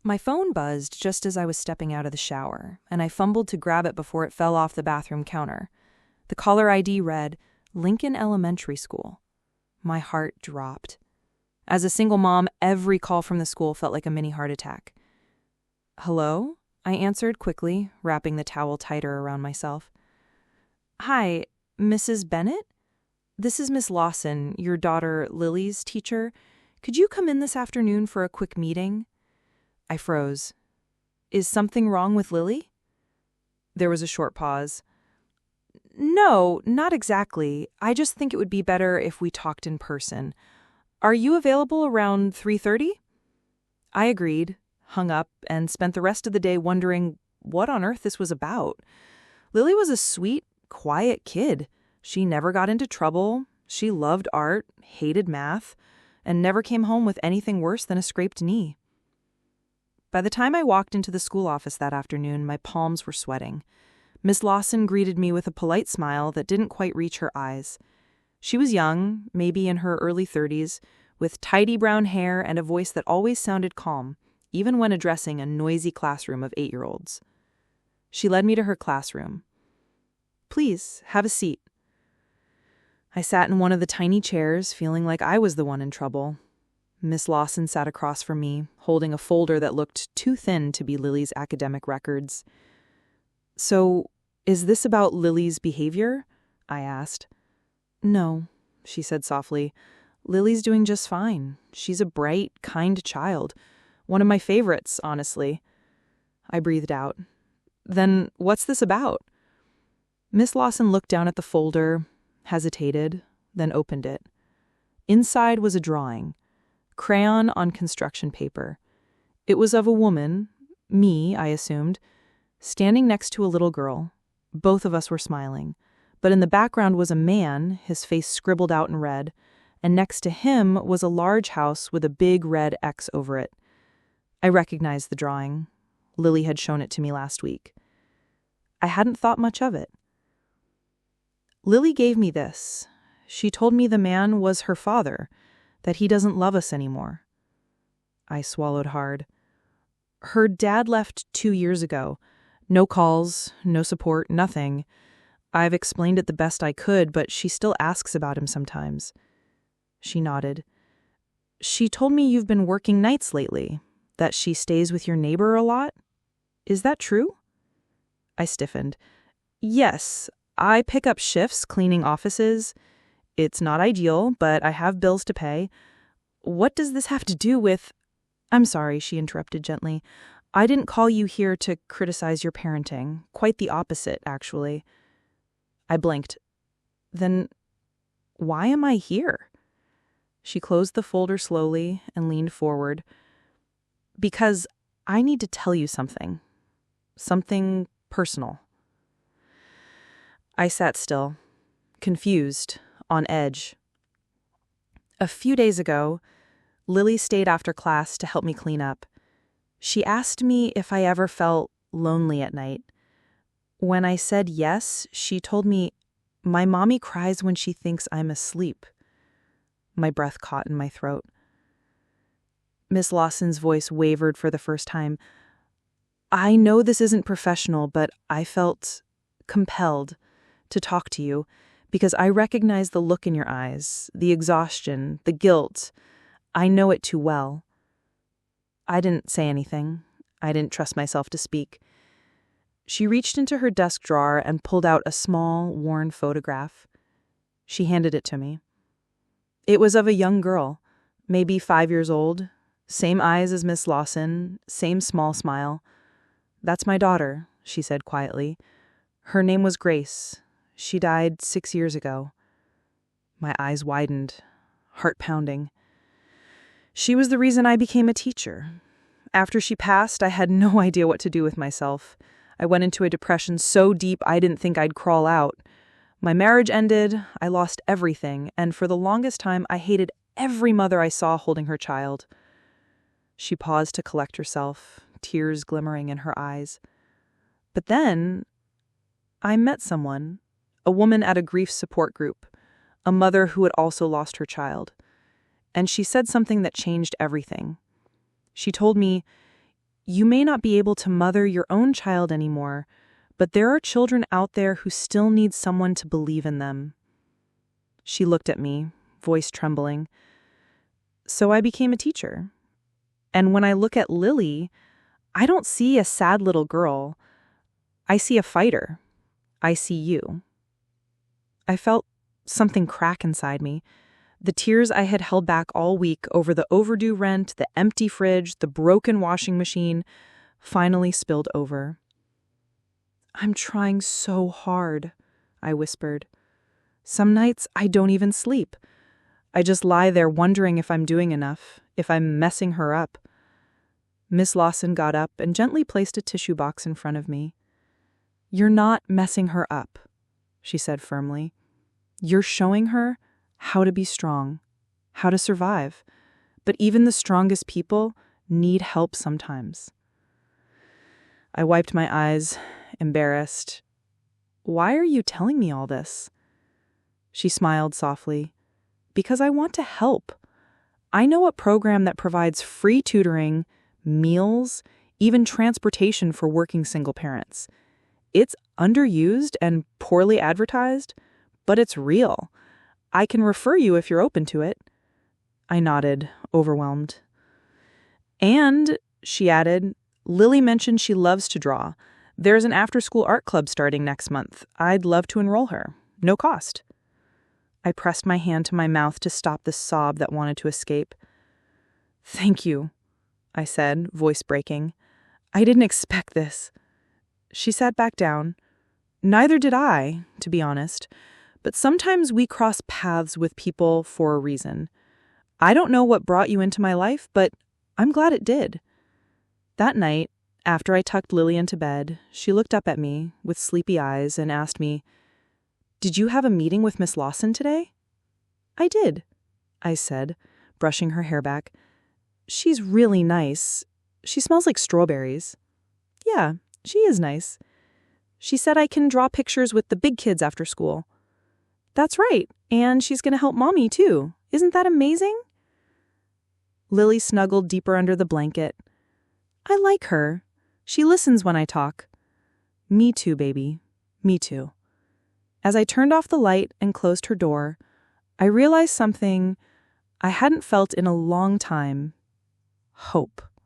My phone buzzed just as I was stepping out of the shower, and I fumbled to grab it before it fell off the bathroom counter. The caller ID read, Lincoln Elementary School. My heart dropped. As a single mom, every call from the school felt like a mini heart attack. Hello? I answered quickly, wrapping the towel tighter around myself. Hi, Mrs. Bennett? This is Miss Lawson, your daughter Lily's teacher. Could you come in this afternoon for a quick meeting? I froze. Is something wrong with Lily? There was a short pause. No, not exactly. I just think it would be better if we talked in person. Are you available around 3:30? I agreed, hung up, and spent the rest of the day wondering what on earth this was about. Lily was a sweet, quiet kid. She never got into trouble. She loved art, hated math, and never came home with anything worse than a scraped knee. By the time I walked into the school office that afternoon, my palms were sweating. Miss Lawson greeted me with a polite smile that didn't quite reach her eyes. She was young, maybe in her early 30s, with tidy brown hair and a voice that always sounded calm, even when addressing a noisy classroom of 8-year-olds. She led me to her classroom. Please, have a seat. I sat in one of the tiny chairs, feeling like I was the one in trouble. Miss Lawson sat across from me, holding a folder that looked too thin to be Lily's academic records. So, is this about Lily's behavior? I asked. No, she said softly. Lily's doing just fine. She's a bright, kind child. One of my favorites, honestly. I breathed out. Then what's this about? Miss Lawson looked down at the folder, hesitated, then opened it. Inside was a drawing. Crayon on construction paper. It was of a woman, me, I assumed, standing next to a little girl. Both of us were smiling. But in the background was a man, his face scribbled out in red, and next to him was a large house with a big red X over it. I recognized the drawing. Lily had shown it to me last week. I hadn't thought much of it. Lily gave me this. She told me the man was her father, that he doesn't love us anymore. I swallowed hard. Her dad left 2 years ago. No calls, no support, nothing. I've explained it the best I could, but she still asks about him sometimes. She nodded. She told me you've been working nights lately, that she stays with your neighbor a lot. Is that true? I stiffened. Yes, I pick up shifts cleaning offices. It's not ideal, but I have bills to pay. What does this have to do with... I'm sorry, she interrupted gently. I didn't call you here to criticize your parenting. Quite the opposite, actually. I blinked. Then why am I here? She closed the folder slowly and leaned forward. Because I need to tell you something. Something personal. I sat still, confused, on edge. A few days ago, Lily stayed after class to help me clean up. She asked me if I ever felt lonely at night. When I said yes, she told me, my mommy cries when she thinks I'm asleep. My breath caught in my throat. Miss Lawson's voice wavered for the first time. I know this isn't professional, but I felt compelled to talk to you because I recognize the look in your eyes, the exhaustion, the guilt. I know it too well. I didn't say anything. I didn't trust myself to speak. She reached into her desk drawer and pulled out a small, worn photograph. She handed it to me. It was of a young girl, maybe 5 years old, same eyes as Miss Lawson, same small smile. That's my daughter, she said quietly. Her name was Grace. She died 6 years ago. My eyes widened, heart pounding. She was the reason I became a teacher. After she passed, I had no idea what to do with myself. I went into a depression so deep I didn't think I'd crawl out. My marriage ended, I lost everything, and for the longest time I hated every mother I saw holding her child. She paused to collect herself, tears glimmering in her eyes. But then I met someone, a woman at a grief support group, a mother who had also lost her child. And she said something that changed everything. She told me, You may not be able to mother your own child anymore, but there are children out there who still need someone to believe in them." She looked at me, voice trembling. So I became a teacher. And when I look at Lily, I don't see a sad little girl. I see a fighter. I see you. I felt something crack inside me. The tears I had held back all week over the overdue rent, the empty fridge, the broken washing machine, finally spilled over. "I'm trying so hard," I whispered. "Some nights I don't even sleep. I just lie there wondering if I'm doing enough, if I'm messing her up." Miss Lawson got up and gently placed a tissue box in front of me. "You're not messing her up," she said firmly. "You're showing her how to be strong, how to survive. But even the strongest people need help sometimes." I wiped my eyes, embarrassed. "Why are you telling me all this?" She smiled softly. "Because I want to help. I know a program that provides free tutoring, meals, even transportation for working single parents. It's underused and poorly advertised, but it's real. I can refer you if you're open to it." I nodded, overwhelmed. "And," she added, "Lily mentioned she loves to draw. There's an after-school art club starting next month. I'd love to enroll her. No cost." I pressed my hand to my mouth to stop the sob that wanted to escape. "Thank you," I said, voice breaking. "I didn't expect this." She sat back down. Neither did I, to be honest. But sometimes we cross paths with people for a reason. I don't know what brought you into my life, but I'm glad it did. That night, after I tucked Lily into bed, she looked up at me with sleepy eyes and asked me, "Did you have a meeting with Miss Lawson today?" "I did," I said, brushing her hair back. "She's really nice. She smells like strawberries." "Yeah, she is nice. She said I can draw pictures with the big kids after school." "That's right, and she's going to help Mommy, too. Isn't that amazing?" Lily snuggled deeper under the blanket. "I like her. She listens when I talk." "Me too, baby. Me too." As I turned off the light and closed her door, I realized something I hadn't felt in a long time: hope.